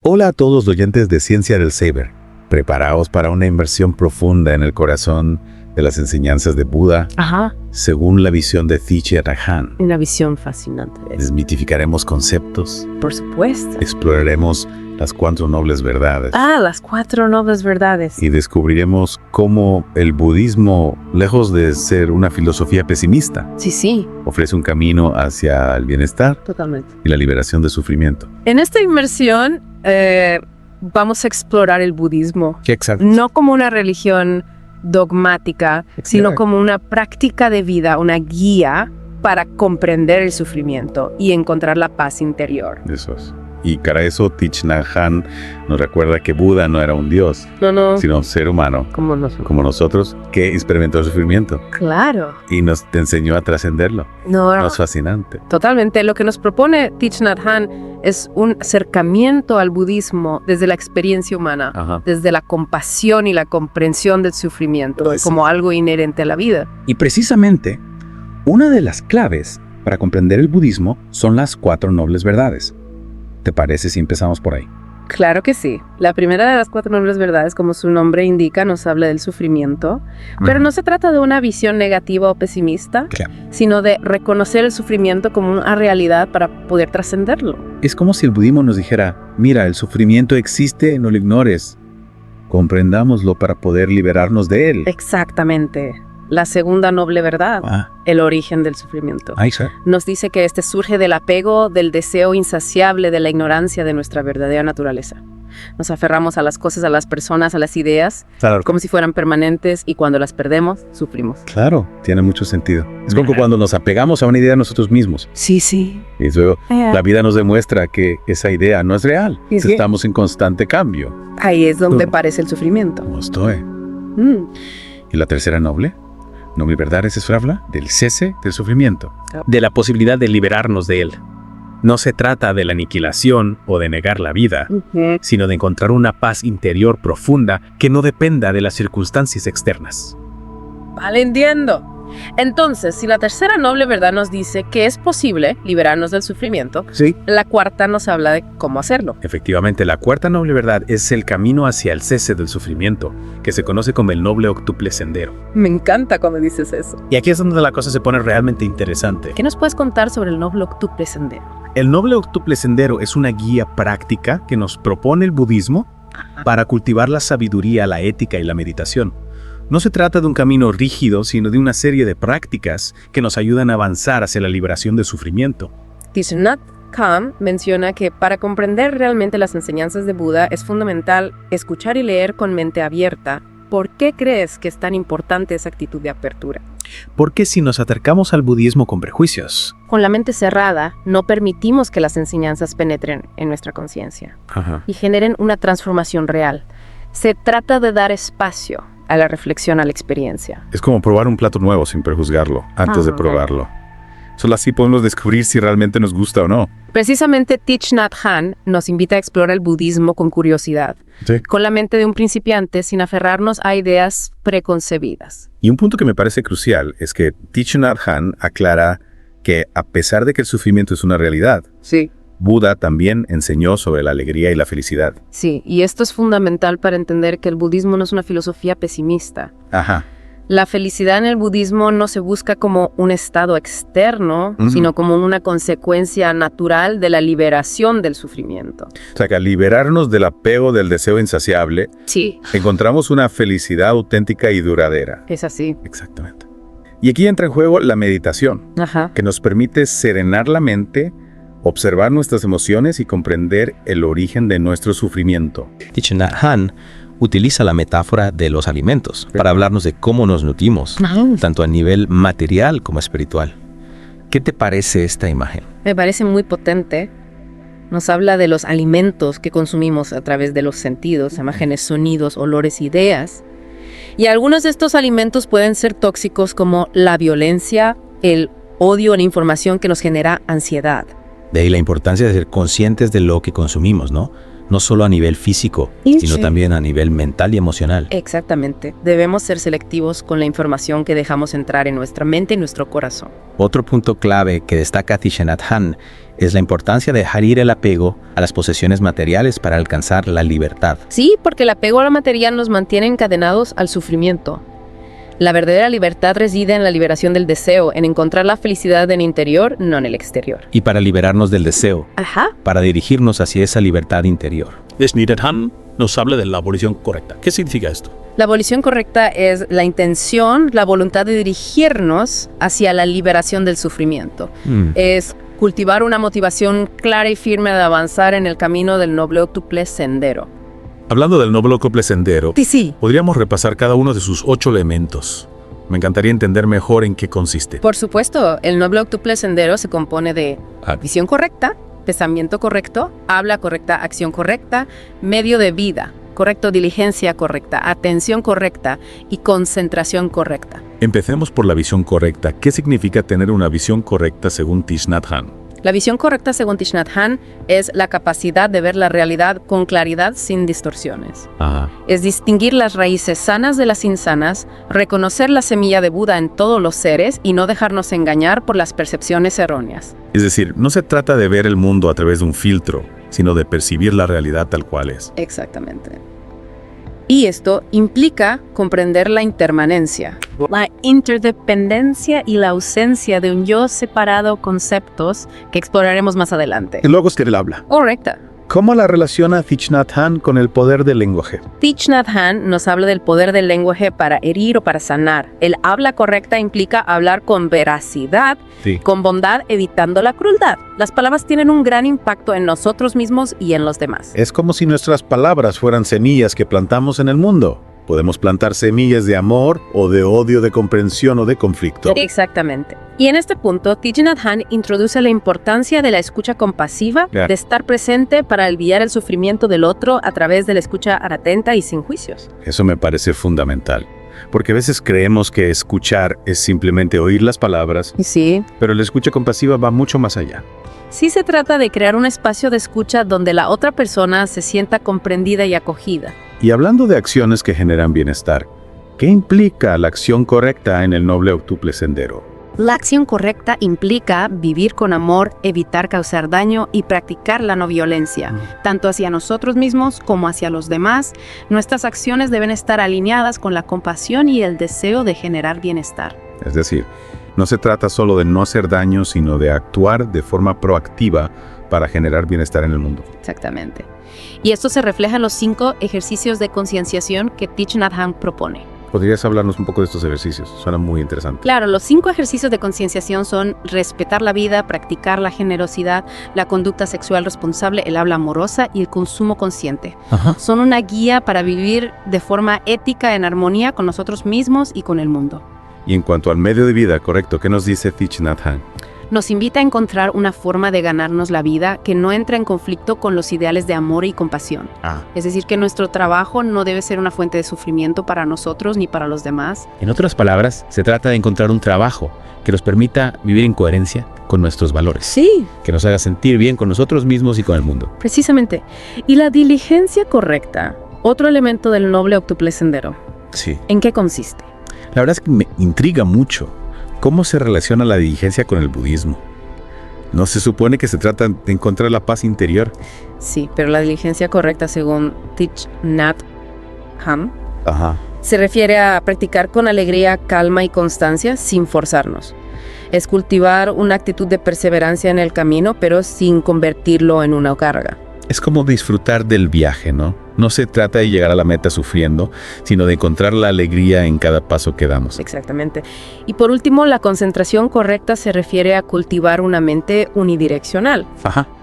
Hola a todos los oyentes de Ciencia del Saber. Preparaos para una inmersión profunda en el corazón de las enseñanzas de Buda, según la visión de Thich Nhat Hanh. Una visión fascinante. Desmitificaremos conceptos. Por supuesto. Exploraremos las 4 nobles verdades. Las 4 nobles verdades. Y descubriremos cómo el budismo, lejos de ser una filosofía pesimista, Sí. ofrece un camino hacia el bienestar Totalmente. y la liberación del sufrimiento. En esta inmersión vamos a explorar el budismo. Exacto. No como una religión dogmática, sino como una práctica de vida, una guía para comprender el sufrimiento y encontrar la paz interior. Eso es. Y para eso Thich Nhat Hanh nos recuerda que Buda no era un dios, No. sino un ser humano, Como nosotros. como nosotros, que experimentó el sufrimiento Claro. y nos enseñó a trascenderlo. No. Es fascinante. Totalmente. Lo que nos propone Thich Nhat Hanh es un acercamiento al budismo desde la experiencia humana, Ajá. desde la compasión y la comprensión del sufrimiento Pues sí. como algo inherente a la vida. Y precisamente, una de las claves para comprender el budismo son las 4 nobles verdades. ¿Te parece si empezamos por ahí? Claro que sí. La primera de las 4 nobles verdades, como su nombre indica, nos habla del sufrimiento, pero no se trata de una visión negativa o pesimista, Claro. sino de reconocer el sufrimiento como una realidad para poder trascenderlo. Es como si el budismo nos dijera, mira, el sufrimiento existe, no lo ignores. Comprendámoslo para poder liberarnos de él. Exactamente. La segunda noble verdad, el origen del sufrimiento. Ahí está. Nos dice que este surge del apego, del deseo insaciable, de la ignorancia de nuestra verdadera naturaleza. Nos aferramos a las cosas, a las personas, a las ideas, Claro. como si fueran permanentes, y cuando las perdemos, sufrimos. Claro, tiene mucho sentido. Es como cuando nos apegamos a una idea nosotros mismos Sí. y luego la vida nos demuestra que esa idea no es real. ¿Y sí? Estamos en constante cambio. Ahí es donde Tú- aparece el sufrimiento. Como estoy. Mm. ¿Y la tercera noble? Noble verdad es habla del cese del sufrimiento. De la posibilidad de liberarnos de él. No se trata de la aniquilación o de negar la vida, sino de encontrar una paz interior profunda que no dependa de las circunstancias externas. Vale, entiendo. Entonces, si la tercera noble verdad nos dice que es posible liberarnos del sufrimiento, Sí. la cuarta nos habla de cómo hacerlo. Efectivamente, la cuarta noble verdad es el camino hacia el cese del sufrimiento, que se conoce como el noble octuple sendero. Me encanta cuando dices eso. Y aquí es donde la cosa se pone realmente interesante. ¿Qué nos puedes contar sobre el noble octuple sendero? El noble octuple sendero es una guía práctica que nos propone el budismo para cultivar la sabiduría, la ética y la meditación. No se trata de un camino rígido, sino de una serie de prácticas que nos ayudan a avanzar hacia la liberación del sufrimiento. Thich Nhat Hanh menciona que para comprender realmente las enseñanzas de Buda es fundamental escuchar y leer con mente abierta. ¿Por qué crees que es tan importante esa actitud de apertura? Porque si nos acercamos al budismo con prejuicios, Con la mente cerrada, no permitimos que las enseñanzas penetren en nuestra conciencia y generen una transformación real. Se trata de dar espacio a la reflexión, a la experiencia. Es como probar un plato nuevo sin prejuzgarlo antes de ok. probarlo. Solo así podemos descubrir si realmente nos gusta o no. Precisamente Thich Nhat Hanh nos invita a explorar el budismo con curiosidad, Sí. con la mente de un principiante sin aferrarnos a ideas preconcebidas. Y un punto que me parece crucial es que Thich Nhat Hanh aclara que a pesar de que el sufrimiento es una realidad, Sí. Buda también enseñó sobre la alegría y la felicidad. Sí, y esto es fundamental para entender que el budismo no es una filosofía pesimista. Ajá. La felicidad en el budismo no se busca como un estado externo, sino como una consecuencia natural de la liberación del sufrimiento. O sea que al liberarnos del apego del deseo insaciable, Sí. encontramos una felicidad auténtica y duradera. Es así. Exactamente. Y aquí entra en juego la meditación, Ajá. que nos permite serenar la mente, observar nuestras emociones y comprender el origen de nuestro sufrimiento. Thich Nhat Hanh utiliza la metáfora de los alimentos para hablarnos de cómo nos nutrimos, tanto a nivel material como espiritual. ¿Qué te parece esta imagen? Me parece muy potente. Nos habla de los alimentos que consumimos a través de los sentidos, imágenes, sonidos, olores, ideas. Y algunos de estos alimentos pueden ser tóxicos como la violencia, el odio, la información que nos genera ansiedad. De ahí la importancia de ser conscientes de lo que consumimos, ¿no? no solo a nivel físico, sino también a nivel mental y emocional. Exactamente. Debemos ser selectivos con la información que dejamos entrar en nuestra mente y nuestro corazón. Otro punto clave que destaca Thich Nhat Hanh es la importancia de dejar ir el apego a las posesiones materiales para alcanzar la libertad. Sí, porque el apego a lo material nos mantiene encadenados al sufrimiento. La verdadera libertad reside en la liberación del deseo, en encontrar la felicidad en el interior, no en el exterior. Y para liberarnos del deseo, para dirigirnos hacia esa libertad interior. Thich Nhat Hanh nos habla de la abolición correcta. ¿Qué significa esto? La abolición correcta es la intención, la voluntad de dirigirnos hacia la liberación del sufrimiento. Es cultivar una motivación clara y firme de avanzar en el camino del noble octuple sendero. Hablando del noble octuple sendero, Sí. podríamos repasar cada uno de sus 8 elementos. Me encantaría entender mejor en qué consiste. Por supuesto, el noble octuple sendero se compone de visión correcta, pensamiento correcto, habla correcta, acción correcta, medio de vida correcto, diligencia correcta, atención correcta y concentración correcta. Empecemos por la visión correcta. ¿Qué significa tener una visión correcta según Thich Nhat Hanh? La visión correcta, según Thich Nhat Hanh, es la capacidad de ver la realidad con claridad sin distorsiones. Es distinguir las raíces sanas de las insanas, reconocer la semilla de Buda en todos los seres y no dejarnos engañar por las percepciones erróneas. Es decir, no se trata de ver el mundo a través de un filtro, sino de percibir la realidad tal cual es. Exactamente. Y esto implica comprender la impermanencia, la interdependencia y la ausencia de un yo separado, conceptos que exploraremos más adelante. El logos que él habla. Correcta. ¿Cómo la relaciona Thich Nhat Hanh con el poder del lenguaje? Thich Nhat Hanh nos habla del poder del lenguaje para herir o para sanar. El habla correcta implica hablar con veracidad, con bondad, evitando la crueldad. Las palabras tienen un gran impacto en nosotros mismos y en los demás. Es como si nuestras palabras fueran semillas que plantamos en el mundo. Podemos plantar semillas de amor o de odio, de comprensión o de conflicto. Exactamente. Y en este punto, Thich Nhat Hanh introduce la importancia de la escucha compasiva, de estar presente para aliviar el sufrimiento del otro a través de la escucha atenta y sin juicios. Eso me parece fundamental, porque a veces creemos que escuchar es simplemente oír las palabras, Sí. pero la escucha compasiva va mucho más allá. Sí se trata de crear un espacio de escucha donde la otra persona se sienta comprendida y acogida. Y hablando de acciones que generan bienestar, ¿qué implica la acción correcta en el noble octuple sendero? La acción correcta implica vivir con amor, evitar causar daño y practicar la no violencia, tanto hacia nosotros mismos como hacia los demás. Nuestras acciones deben estar alineadas con la compasión y el deseo de generar bienestar. Es decir, no se trata solo de no hacer daño, sino de actuar de forma proactiva para generar bienestar en el mundo. Exactamente. Y esto se refleja en los 5 ejercicios de concienciación que Thich Nhat Hanh propone. ¿Podrías hablarnos un poco de estos ejercicios? Suena muy interesante. Claro, los 5 ejercicios de concienciación son respetar la vida, practicar la generosidad, la conducta sexual responsable, el habla amorosa y el consumo consciente. Son una guía para vivir de forma ética en armonía con nosotros mismos y con el mundo. Y en cuanto al medio de vida, correcto, ¿qué nos dice Thich Nhat Hanh? Nos invita a encontrar una forma de ganarnos la vida que no entra en conflicto con los ideales de amor y compasión. Es decir, que nuestro trabajo no debe ser una fuente de sufrimiento para nosotros ni para los demás. En otras palabras, se trata de encontrar un trabajo que nos permita vivir en coherencia con nuestros valores. Sí. Que nos haga sentir bien con nosotros mismos y con el mundo. Precisamente. Y la diligencia correcta, otro elemento del noble octuple sendero. Sí. ¿En qué consiste? La verdad es que me intriga mucho cómo se relaciona la diligencia con el budismo. ¿No se supone que se trata de encontrar la paz interior? Sí, pero la diligencia correcta, según Thich Nhat Hanh, se refiere a practicar con alegría, calma y constancia sin forzarnos. Es cultivar una actitud de perseverancia en el camino, pero sin convertirlo en una carga. Es como disfrutar del viaje, ¿no? No se trata de llegar a la meta sufriendo, sino de encontrar la alegría en cada paso que damos. Exactamente. Y por último, la concentración correcta se refiere a cultivar una mente unidireccional,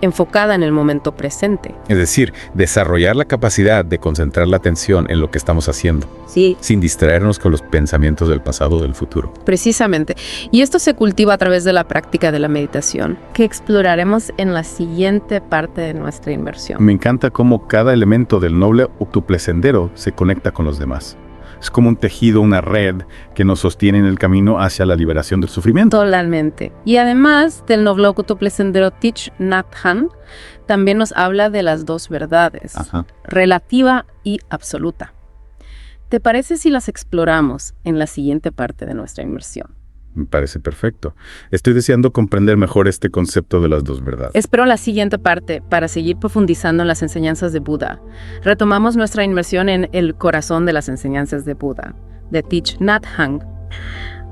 enfocada en el momento presente. Es decir, desarrollar la capacidad de concentrar la atención en lo que estamos haciendo, sí, sin distraernos con los pensamientos del pasado o del futuro. Precisamente. Y esto se cultiva a través de la práctica de la meditación, que exploraremos en la siguiente parte de nuestra inmersión. Me encanta cómo cada elemento del noble octuple sendero se conecta con los demás. Es como un tejido, una red que nos sostiene en el camino hacia la liberación del sufrimiento. Totalmente. Y además del noble octuple sendero Thich Nhat Hanh, también nos habla de las dos verdades, relativa y absoluta. ¿Te parece si las exploramos en la siguiente parte de nuestra inmersión? Me parece perfecto. Estoy deseando comprender mejor este concepto de las dos verdades. Espero la siguiente parte para seguir profundizando en las enseñanzas de Buda. Retomamos nuestra inmersión en el corazón de las enseñanzas de Buda, de Thich Nhat Hanh.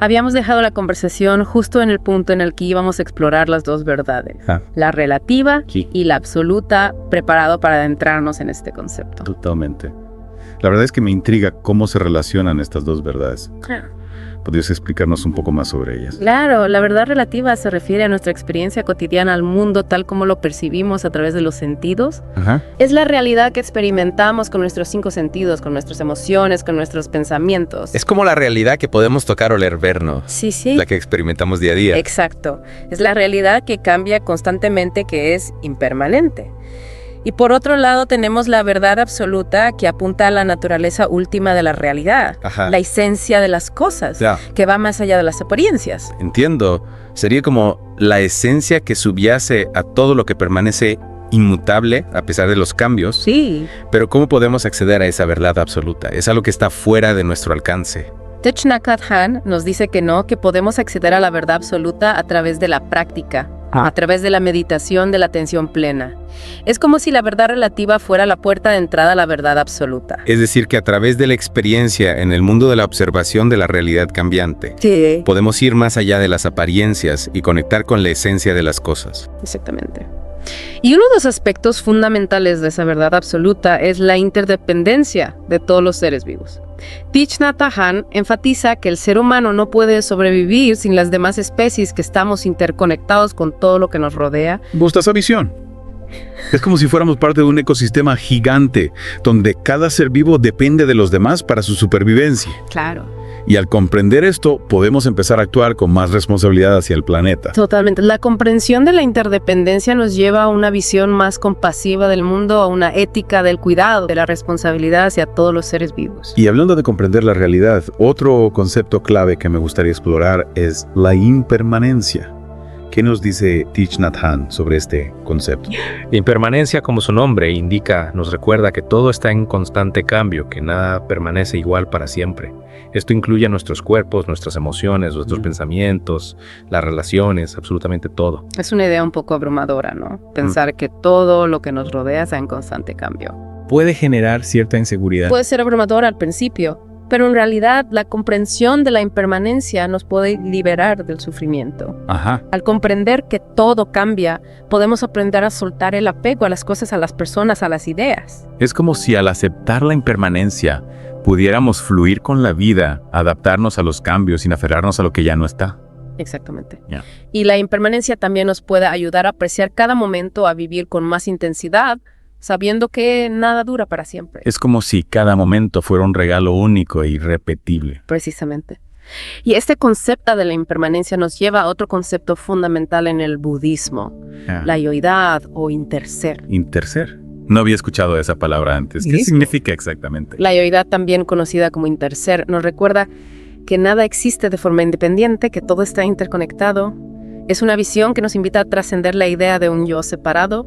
Habíamos dejado la conversación justo en el punto en el que íbamos a explorar las dos verdades, la relativa y la absoluta, preparado para adentrarnos en este concepto. Totalmente. La verdad es que me intriga cómo se relacionan estas dos verdades. ¿Podrías explicarnos un poco más sobre ellas? Claro, la verdad relativa se refiere a nuestra experiencia cotidiana al mundo tal como lo percibimos a través de los sentidos. Es la realidad que experimentamos con nuestros 5 sentidos, con nuestras emociones, con nuestros pensamientos. Es como la realidad que podemos tocar, oler, ver, ¿no? Sí. La que experimentamos día a día. Exacto. Es la realidad que cambia constantemente, que es impermanente. Y por otro lado tenemos la verdad absoluta que apunta a la naturaleza última de la realidad, la esencia de las cosas, que va más allá de las apariencias. Entiendo. Sería como la esencia que subyace a todo lo que permanece inmutable a pesar de los cambios. Sí. Pero ¿cómo podemos acceder a esa verdad absoluta? Es algo que está fuera de nuestro alcance. Thich Nhat Hanh nos dice que no, que podemos acceder a la verdad absoluta a través de la práctica, a través de la meditación, de la atención plena. Es como si la verdad relativa fuera la puerta de entrada a la verdad absoluta. Es decir, que a través de la experiencia en el mundo de la observación de la realidad cambiante, podemos ir más allá de las apariencias y conectar con la esencia de las cosas. Exactamente. Y uno de los aspectos fundamentales de esa verdad absoluta es la interdependencia de todos los seres vivos. Thich Nhat Hanh enfatiza que el ser humano no puede sobrevivir sin las demás especies, que estamos interconectados con todo lo que nos rodea. ¿Me gusta esa visión? Es como si fuéramos parte de un ecosistema gigante, donde cada ser vivo depende de los demás para su supervivencia. Claro. Y al comprender esto, podemos empezar a actuar con más responsabilidad hacia el planeta. Totalmente. La comprensión de la interdependencia nos lleva a una visión más compasiva del mundo, a una ética del cuidado, de la responsabilidad hacia todos los seres vivos. Y hablando de comprender la realidad, otro concepto clave que me gustaría explorar es la impermanencia. ¿Qué nos dice Thich Nhat Hanh sobre este concepto? La impermanencia, como su nombre indica, nos recuerda que todo está en constante cambio, que nada permanece igual para siempre. Esto incluye a nuestros cuerpos, nuestras emociones, nuestros pensamientos, las relaciones, absolutamente todo. Es una idea un poco abrumadora, ¿no? Pensar que todo lo que nos rodea está en constante cambio. Puede generar cierta inseguridad. Puede ser abrumadora al principio, pero en realidad la comprensión de la impermanencia nos puede liberar del sufrimiento. Al comprender que todo cambia, podemos aprender a soltar el apego a las cosas, a las personas, a las ideas. Es como si al aceptar la impermanencia pudiéramos fluir con la vida, adaptarnos a los cambios sin aferrarnos a lo que ya no está. Exactamente. Y la impermanencia también nos puede ayudar a apreciar cada momento, a vivir con más intensidad, sabiendo que nada dura para siempre. Es como si cada momento fuera un regalo único e irrepetible. Precisamente. Y este concepto de la impermanencia nos lleva a otro concepto fundamental en el budismo, la yoidad o interser. ¿Interser? No había escuchado esa palabra antes. ¿Qué significa exactamente? La yoidad, también conocida como interser, nos recuerda que nada existe de forma independiente, que todo está interconectado. Es una visión que nos invita a trascender la idea de un yo separado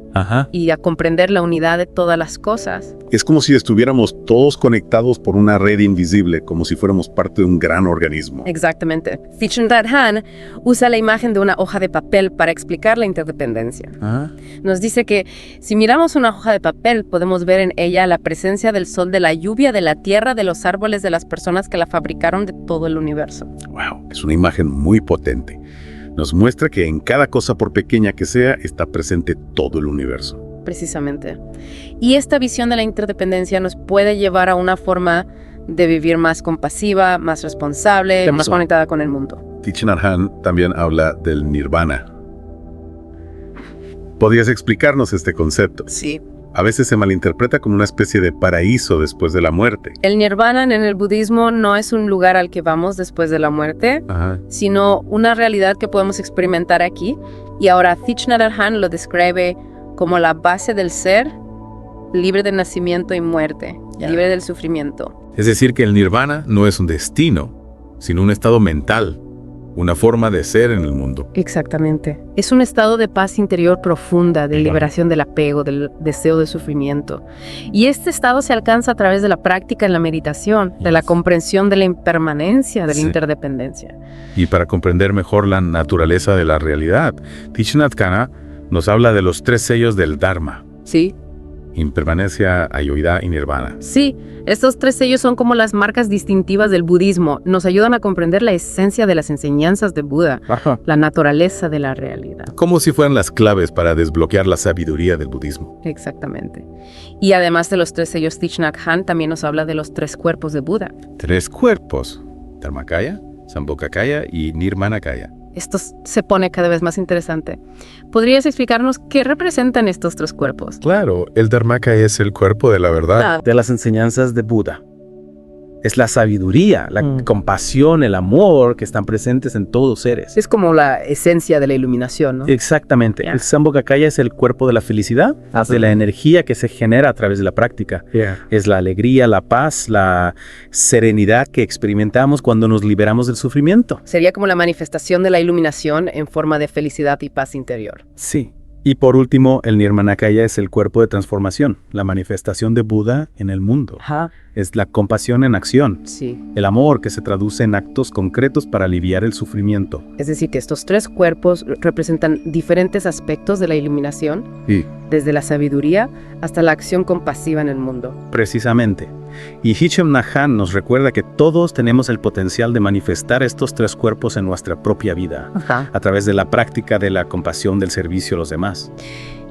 y a comprender la unidad de todas las cosas. Es como si estuviéramos todos conectados por una red invisible, como si fuéramos parte de un gran organismo. Exactamente. Thich Nhat Hanh usa la imagen de una hoja de papel para explicar la interdependencia. Nos dice que si miramos una hoja de papel, podemos ver en ella la presencia del sol, de la lluvia, de la tierra, de los árboles, de las personas que la fabricaron, de todo el universo. Wow, es una imagen muy potente. Nos muestra que en cada cosa, por pequeña que sea, está presente todo el universo. Precisamente. Y esta visión de la interdependencia nos puede llevar a una forma de vivir más compasiva, más responsable, más conectada con el mundo. Thich Nhat Hanh también habla del nirvana. ¿Podrías explicarnos este concepto? Sí. A veces se malinterpreta como una especie de paraíso después de la muerte. El nirvana en el budismo no es un lugar al que vamos después de la muerte, sino una realidad que podemos experimentar aquí. Y ahora Thich Nhat Hanh lo describe como la base del ser libre de nacimiento y muerte, libre del sufrimiento. Es decir, que el nirvana no es un destino, sino un estado mental, una forma de ser en el mundo. Exactamente. Es un estado de paz interior profunda, de liberación del apego, del deseo de sufrimiento. Y este estado se alcanza a través de la práctica en la meditación, de la comprensión de la impermanencia, de la interdependencia. Y para comprender mejor la naturaleza de la realidad, Thich Nhat Hanh nos habla de los 3 sellos del Dharma: Sí. impermanencia, ayuidad y nirvana. Sí, estos 3 sellos son como las marcas distintivas del budismo. Nos ayudan a comprender la esencia de las enseñanzas de Buda, la naturaleza de la realidad. Como si fueran las claves para desbloquear la sabiduría del budismo. Exactamente. Y además de los 3 sellos, Thich Nhat Hanh también nos habla de los 3 cuerpos de Buda. 3 cuerpos: Dharmakaya, Sambhogakaya y Nirmanakaya. Esto se pone cada vez más interesante. ¿Podrías explicarnos qué representan estos 3 cuerpos? Claro, el Dharmakaya es el cuerpo de la verdad. De las enseñanzas de Buda. Es la sabiduría, la compasión, el amor que están presentes en todos los seres. Es como la esencia de la iluminación, ¿no? Exactamente. El Sambhogakaya es el cuerpo de la felicidad, de la energía que se genera a través de la práctica. Es la alegría, la paz, la serenidad que experimentamos cuando nos liberamos del sufrimiento. Sería como la manifestación de la iluminación en forma de felicidad y paz interior. Sí. Y por último, el Nirmanakaya es el cuerpo de transformación, la manifestación de Buda en el mundo. Ajá. Es la compasión en acción, Sí. el amor que se traduce en actos concretos para aliviar el sufrimiento. Es decir, que estos 3 cuerpos representan diferentes aspectos de la iluminación, Sí. desde la sabiduría hasta la acción compasiva en el mundo. Precisamente. Y Thich Nhat Hanh nos recuerda que todos tenemos el potencial de manifestar estos 3 cuerpos en nuestra propia vida, Ajá. a través de la práctica de la compasión, del servicio a los demás.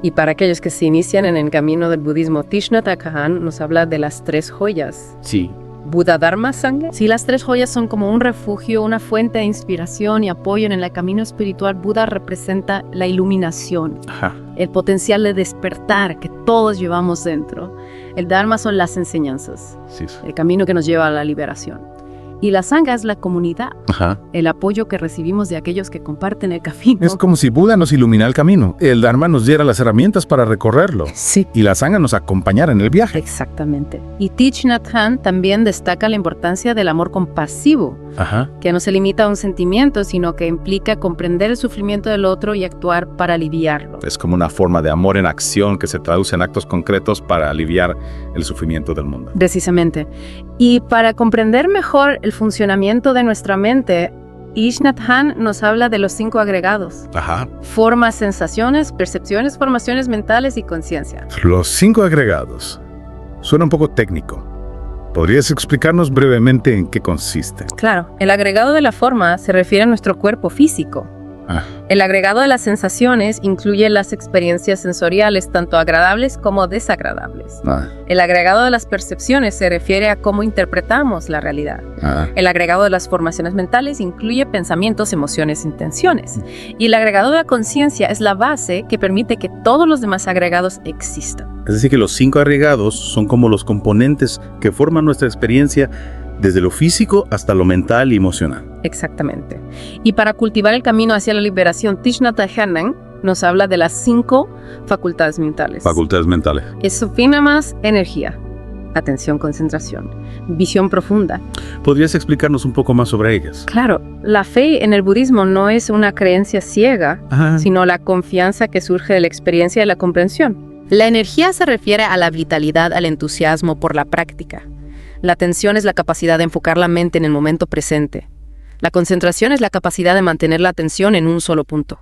Y para aquellos que se inician en el camino del budismo, Thich Nhat Hanh nos habla de las 3 joyas. Sí. Buda, Dharma, Sangha. Sí, las 3 joyas son como un refugio, una fuente de inspiración y apoyo en el camino espiritual. Buda representa la iluminación, Ajá. el potencial de despertar que todos llevamos dentro. El Dharma son las enseñanzas, Sí. el camino que nos lleva a la liberación. Y la Sangha es la comunidad, Ajá. el apoyo que recibimos de aquellos que comparten el camino. Es como si Buda nos iluminara el camino, el Dharma nos diera las herramientas para recorrerlo Sí. y la Sangha nos acompañara en el viaje. Exactamente. Y Thich Nhat Hanh también destaca la importancia del amor compasivo, Ajá. que no se limita a un sentimiento, sino que implica comprender el sufrimiento del otro y actuar para aliviarlo. Es como una forma de amor en acción que se traduce en actos concretos para aliviar el sufrimiento del mundo. Precisamente. Y para comprender mejor el funcionamiento de nuestra mente, Thich Nhat Hanh nos habla de los 5 agregados: Ajá. formas, sensaciones, percepciones, formaciones mentales y conciencia. Los 5 agregados. Suena un poco técnico. ¿Podrías explicarnos brevemente en qué consiste? Claro, el agregado de la forma se refiere a nuestro cuerpo físico. Ah. El agregado de las sensaciones incluye las experiencias sensoriales, tanto agradables como desagradables. El agregado de las percepciones se refiere a cómo interpretamos la realidad. El agregado de las formaciones mentales incluye pensamientos, emociones, intenciones. Y el agregado de la conciencia es la base que permite que todos los demás agregados existan. Es decir, que los 5 agregados son como los componentes que forman nuestra experiencia desde lo físico hasta lo mental y emocional. Exactamente. Y para cultivar el camino hacia la liberación, Thich Nhat Hanh nos habla de las 5 facultades mentales. Facultades mentales. Eso define más energía, atención, concentración, visión profunda. ¿Podrías explicarnos un poco más sobre ellas? Claro, la fe en el budismo no es una creencia ciega, sino la confianza que surge de la experiencia y la comprensión. La energía se refiere a la vitalidad, al entusiasmo por la práctica. La atención es la capacidad de enfocar la mente en el momento presente. La concentración es la capacidad de mantener la atención en un solo punto.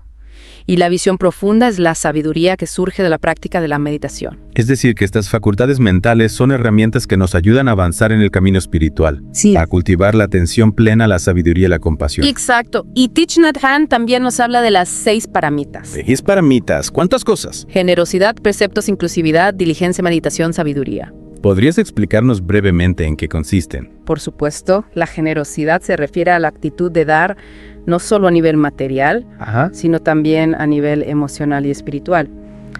Y la visión profunda es la sabiduría que surge de la práctica de la meditación. Es decir, que estas facultades mentales son herramientas que nos ayudan a avanzar en el camino espiritual, Sí. a cultivar la atención plena, la sabiduría y la compasión. Exacto. Y Thich Nhat Hanh también nos habla de las 6 paramitas. 6 paramitas. ¿Cuántas cosas? Generosidad, preceptos, inclusividad, diligencia, meditación, sabiduría. ¿Podrías explicarnos brevemente en qué consisten? Por supuesto, la generosidad se refiere a la actitud de dar no solo a nivel material, sino también a nivel emocional y espiritual.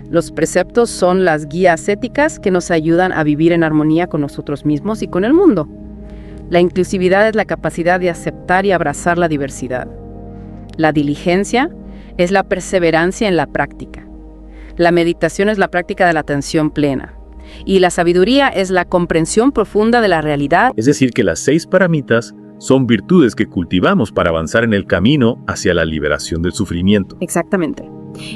Los preceptos son las guías éticas que nos ayudan a vivir en armonía con nosotros mismos y con el mundo. La inclusividad es la capacidad de aceptar y abrazar la diversidad. La diligencia es la perseverancia en la práctica. La meditación es la práctica de la atención plena. Y la sabiduría es la comprensión profunda de la realidad. Es decir, que las 6 paramitas son virtudes que cultivamos para avanzar en el camino hacia la liberación del sufrimiento. Exactamente.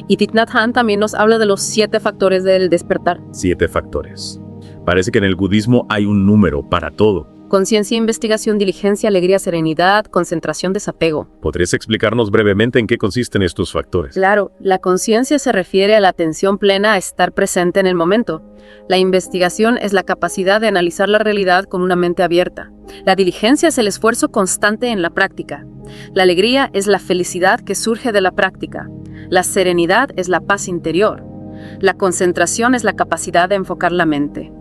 Y Thich Nhat Hanh también nos habla de los 7 factores del despertar. 7 factores. Parece que en el budismo hay un número para todo. Conciencia, investigación, diligencia, alegría, serenidad, concentración, desapego. ¿Podrías explicarnos brevemente en qué consisten estos factores? Claro, la conciencia se refiere a la atención plena a estar presente en el momento. La investigación es la capacidad de analizar la realidad con una mente abierta. La diligencia es el esfuerzo constante en la práctica. La alegría es la felicidad que surge de la práctica. La serenidad es la paz interior. La concentración es la capacidad de enfocar la mente.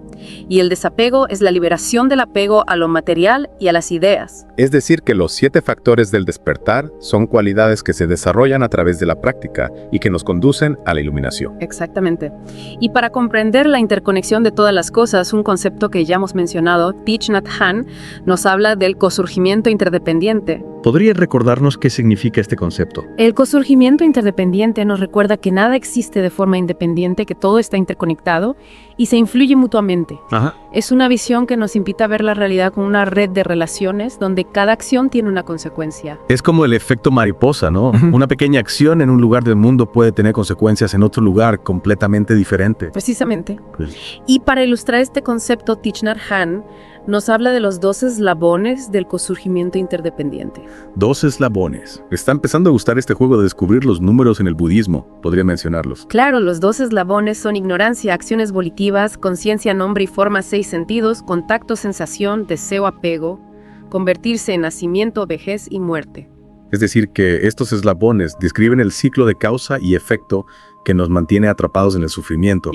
Y el desapego es la liberación del apego a lo material y a las ideas. Es decir, que los 7 factores del despertar son cualidades que se desarrollan a través de la práctica y que nos conducen a la iluminación. Exactamente. Y para comprender la interconexión de todas las cosas, un concepto que ya hemos mencionado, Thich Nhat Hanh nos habla del cosurgimiento interdependiente. ¿Podría recordarnos qué significa este concepto? El cosurgimiento interdependiente nos recuerda que nada existe de forma independiente, que todo está interconectado y se influye mutuamente. Ajá. Es una visión que nos invita a ver la realidad como una red de relaciones donde cada acción tiene una consecuencia. Es como el efecto mariposa, ¿no? Una pequeña acción en un lugar del mundo puede tener consecuencias en otro lugar completamente diferente. Precisamente. Pues. Y para ilustrar este concepto, Thich Nhat Hanh nos habla de los 2 eslabones del cosurgimiento interdependiente. 2 eslabones. Me está empezando a gustar este juego de descubrir los números en el budismo. Podría mencionarlos. Claro, los 2 eslabones son ignorancia, acciones volitivas, conciencia, nombre y forma, 6 sentidos, contacto, sensación, deseo, apego, convertirse en nacimiento, vejez y muerte. Es decir, que estos eslabones describen el ciclo de causa y efecto que nos mantiene atrapados en el sufrimiento.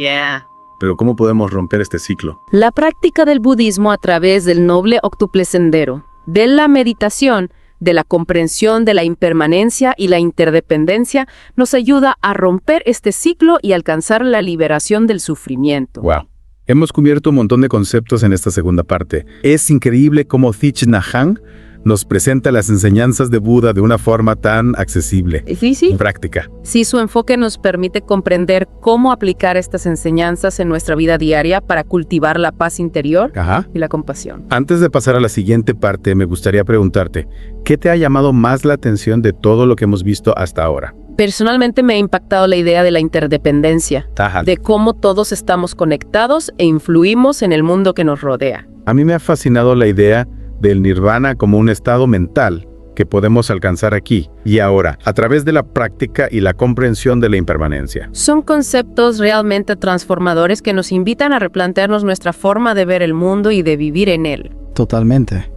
Pero ¿cómo podemos romper este ciclo? La práctica del budismo a través del noble octuple sendero, de la meditación, de la comprensión de la impermanencia y la interdependencia, nos ayuda a romper este ciclo y alcanzar la liberación del sufrimiento. Wow. Hemos cubierto un montón de conceptos en esta segunda parte. Es increíble cómo Thich Nhat Hanh nos presenta las enseñanzas de Buda de una forma tan accesible y práctica. Sí, su enfoque nos permite comprender cómo aplicar estas enseñanzas en nuestra vida diaria para cultivar la paz interior y la compasión. Antes de pasar a la siguiente parte, me gustaría preguntarte, ¿qué te ha llamado más la atención de todo lo que hemos visto hasta ahora? Personalmente me ha impactado la idea de la interdependencia, de cómo todos estamos conectados e influimos en el mundo que nos rodea. A mí me ha fascinado la idea del nirvana como un estado mental que podemos alcanzar aquí y ahora, a través de la práctica y la comprensión de la impermanencia. Son conceptos realmente transformadores que nos invitan a replantearnos nuestra forma de ver el mundo y de vivir en él. Totalmente.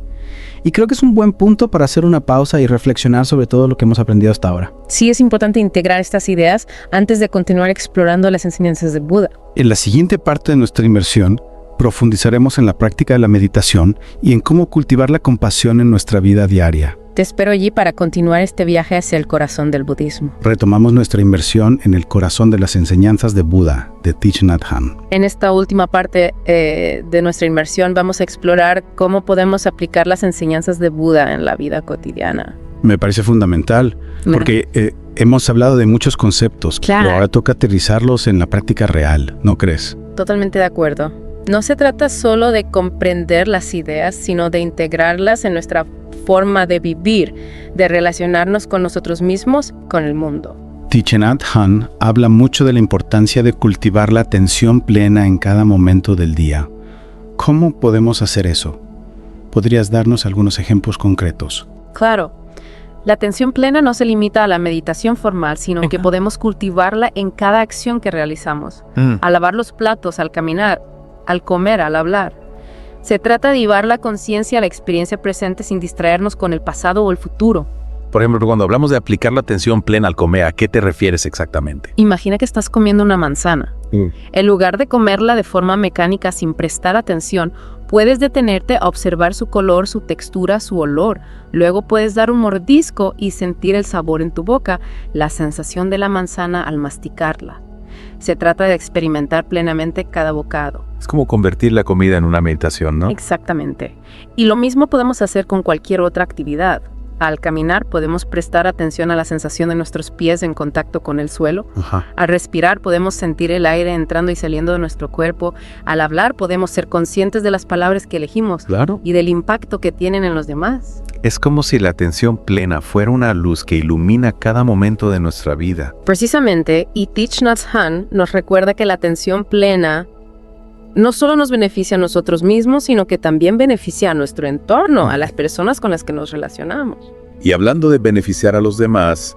Y creo que es un buen punto para hacer una pausa y reflexionar sobre todo lo que hemos aprendido hasta ahora. Sí, es importante integrar estas ideas antes de continuar explorando las enseñanzas de Buda. En la siguiente parte de nuestra inmersión, profundizaremos en la práctica de la meditación y en cómo cultivar la compasión en nuestra vida diaria. Te espero allí para continuar este viaje hacia el corazón del budismo. Retomamos nuestra inmersión en el corazón de las enseñanzas de Buda, de Thich Nhat Hanh. En esta última parte de nuestra inmersión vamos a explorar cómo podemos aplicar las enseñanzas de Buda en la vida cotidiana. Me parece fundamental, porque hemos hablado de muchos conceptos, pero ahora toca aterrizarlos en la práctica real, ¿no crees? Totalmente de acuerdo. No se trata solo de comprender las ideas, sino de integrarlas en nuestra forma de vivir, de relacionarnos con nosotros mismos, con el mundo. Thich Nhat Hanh habla mucho de la importancia de cultivar la atención plena en cada momento del día. ¿Cómo podemos hacer eso? ¿Podrías darnos algunos ejemplos concretos? Claro. La atención plena no se limita a la meditación formal, sino que podemos cultivarla en cada acción que realizamos. Al lavar los platos, al caminar, al comer, al hablar. Se trata de llevar la conciencia a la experiencia presente sin distraernos con el pasado o el futuro. Por ejemplo, cuando hablamos de aplicar la atención plena al comer, ¿a qué te refieres exactamente? Imagina que estás comiendo una manzana. En lugar de comerla de forma mecánica sin prestar atención, puedes detenerte a observar su color, su textura, su olor. Luego puedes dar un mordisco y sentir el sabor en tu boca, la sensación de la manzana al masticarla. Se trata de experimentar plenamente cada bocado. Es como convertir la comida en una meditación, ¿no? Exactamente. Y lo mismo podemos hacer con cualquier otra actividad. Al caminar podemos prestar atención a la sensación de nuestros pies en contacto con el suelo. Al respirar podemos sentir el aire entrando y saliendo de nuestro cuerpo. Al hablar podemos ser conscientes de las palabras que elegimos y del impacto que tienen en los demás. Es como si la atención plena fuera una luz que ilumina cada momento de nuestra vida. Precisamente, y Thich Nhat Hanh nos recuerda que la atención plena no solo nos beneficia a nosotros mismos, sino que también beneficia a nuestro entorno, a las personas con las que nos relacionamos. Y hablando de beneficiar a los demás,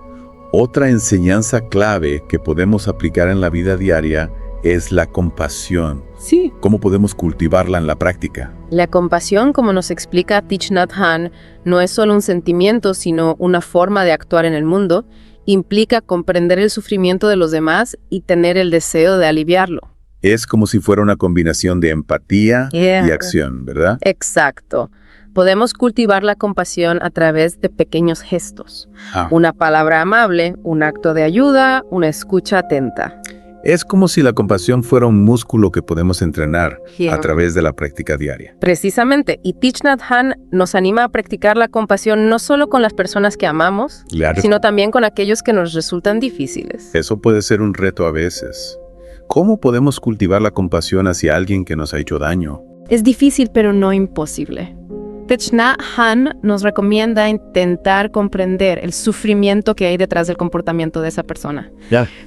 otra enseñanza clave que podemos aplicar en la vida diaria es la compasión. Sí. ¿Cómo podemos cultivarla en la práctica? La compasión, como nos explica Thich Nhat Hanh, no es solo un sentimiento, sino una forma de actuar en el mundo. Implica comprender el sufrimiento de los demás y tener el deseo de aliviarlo. Es como si fuera una combinación de empatía y acción, ¿verdad? Exacto. Podemos cultivar la compasión a través de pequeños gestos. Una palabra amable, un acto de ayuda, una escucha atenta. Es como si la compasión fuera un músculo que podemos entrenar a través de la práctica diaria. Precisamente, y Thich Nhat Hanh nos anima a practicar la compasión no solo con las personas que amamos, sino también con aquellos que nos resultan difíciles. Eso puede ser un reto a veces. ¿Cómo podemos cultivar la compasión hacia alguien que nos ha hecho daño? Es difícil, pero no imposible. Thich Nhat Hanh nos recomienda intentar comprender el sufrimiento que hay detrás del comportamiento de esa persona.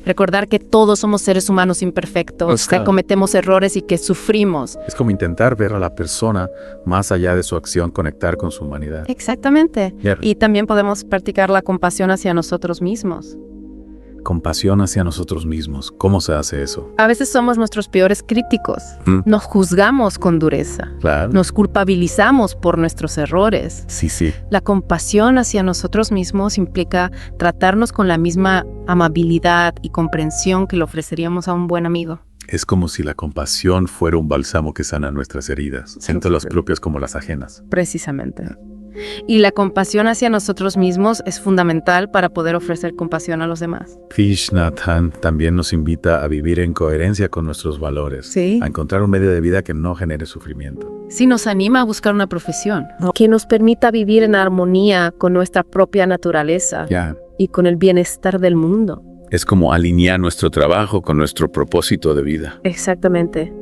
Recordar que todos somos seres humanos imperfectos, que cometemos errores y que sufrimos. Es como intentar ver a la persona más allá de su acción, conectar con su humanidad. Exactamente. Y también podemos practicar la compasión hacia nosotros mismos. Compasión hacia nosotros mismos. ¿Cómo se hace eso? A veces somos nuestros peores críticos. Nos juzgamos con dureza. Nos culpabilizamos por nuestros errores. Sí. La compasión hacia nosotros mismos implica tratarnos con la misma amabilidad y comprensión que le ofreceríamos a un buen amigo. Es como si la compasión fuera un bálsamo que sana nuestras heridas, tanto las propias como las ajenas. Precisamente. Y la compasión hacia nosotros mismos es fundamental para poder ofrecer compasión a los demás. Thich Nhat Hanh también nos invita a vivir en coherencia con nuestros valores, a encontrar un medio de vida que no genere sufrimiento. Sí, nos anima a buscar una profesión que nos permita vivir en armonía con nuestra propia naturaleza y con el bienestar del mundo. Es como alinear nuestro trabajo con nuestro propósito de vida. Exactamente.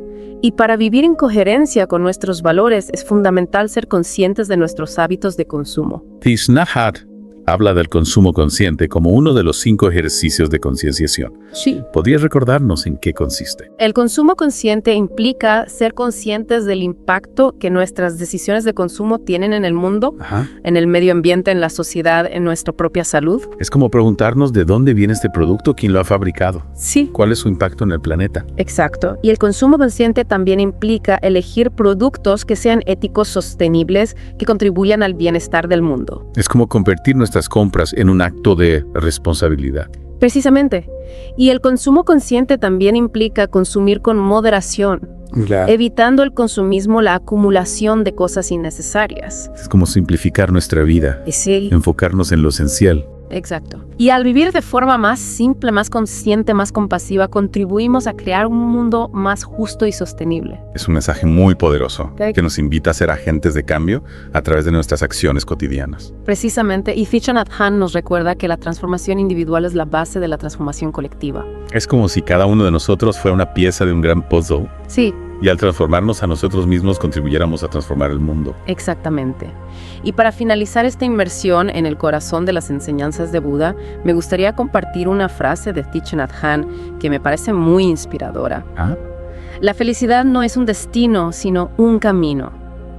Y para vivir en coherencia con nuestros valores es fundamental ser conscientes de nuestros hábitos de consumo. Thich Nhat Hanh habla del consumo consciente como uno de los 5 ejercicios de concienciación. Sí. ¿Podrías recordarnos en qué consiste? El consumo consciente implica ser conscientes del impacto que nuestras decisiones de consumo tienen en el mundo, en el medio ambiente, en la sociedad, en nuestra propia salud. Es como preguntarnos de dónde viene este producto, quién lo ha fabricado. Sí. ¿Cuál es su impacto en el planeta? Exacto. Y el consumo consciente también implica elegir productos que sean éticos, sostenibles, que contribuyan al bienestar del mundo. Es como convertir nuestras compras en un acto de responsabilidad. Precisamente. Y el consumo consciente también implica consumir con moderación, evitando el consumismo, la acumulación de cosas innecesarias. Es como simplificar nuestra vida, enfocarnos en lo esencial. Exacto. Y al vivir de forma más simple, más consciente, más compasiva, contribuimos a crear un mundo más justo y sostenible. Es un mensaje muy poderoso que nos invita a ser agentes de cambio a través de nuestras acciones cotidianas. Precisamente, y Thich Nhat Hanh nos recuerda que la transformación individual es la base de la transformación colectiva. Es como si cada uno de nosotros fuera una pieza de un gran puzzle. Sí. Y al transformarnos a nosotros mismos contribuyéramos a transformar el mundo. Exactamente. Y para finalizar esta inmersión en el corazón de las enseñanzas de Buda, me gustaría compartir una frase de Thich Nhat Hanh que me parece muy inspiradora. La felicidad no es un destino, sino un camino.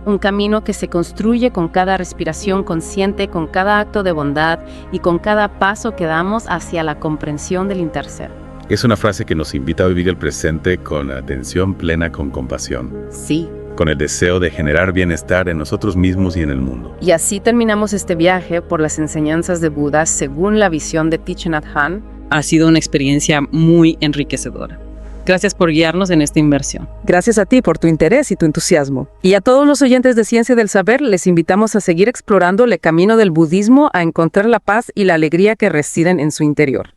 Un camino que se construye con cada respiración consciente, con cada acto de bondad y con cada paso que damos hacia la comprensión del interser. Es una frase que nos invita a vivir el presente con atención plena, con compasión. Sí. Con el deseo de generar bienestar en nosotros mismos y en el mundo. Y así terminamos este viaje por las enseñanzas de Buda según la visión de Thich Nhat Hanh. Ha sido una experiencia muy enriquecedora. Gracias por guiarnos en esta inmersión. Gracias a ti por tu interés y tu entusiasmo. Y a todos los oyentes de Ciencia del Saber les invitamos a seguir explorando el camino del budismo, a encontrar la paz y la alegría que residen en su interior.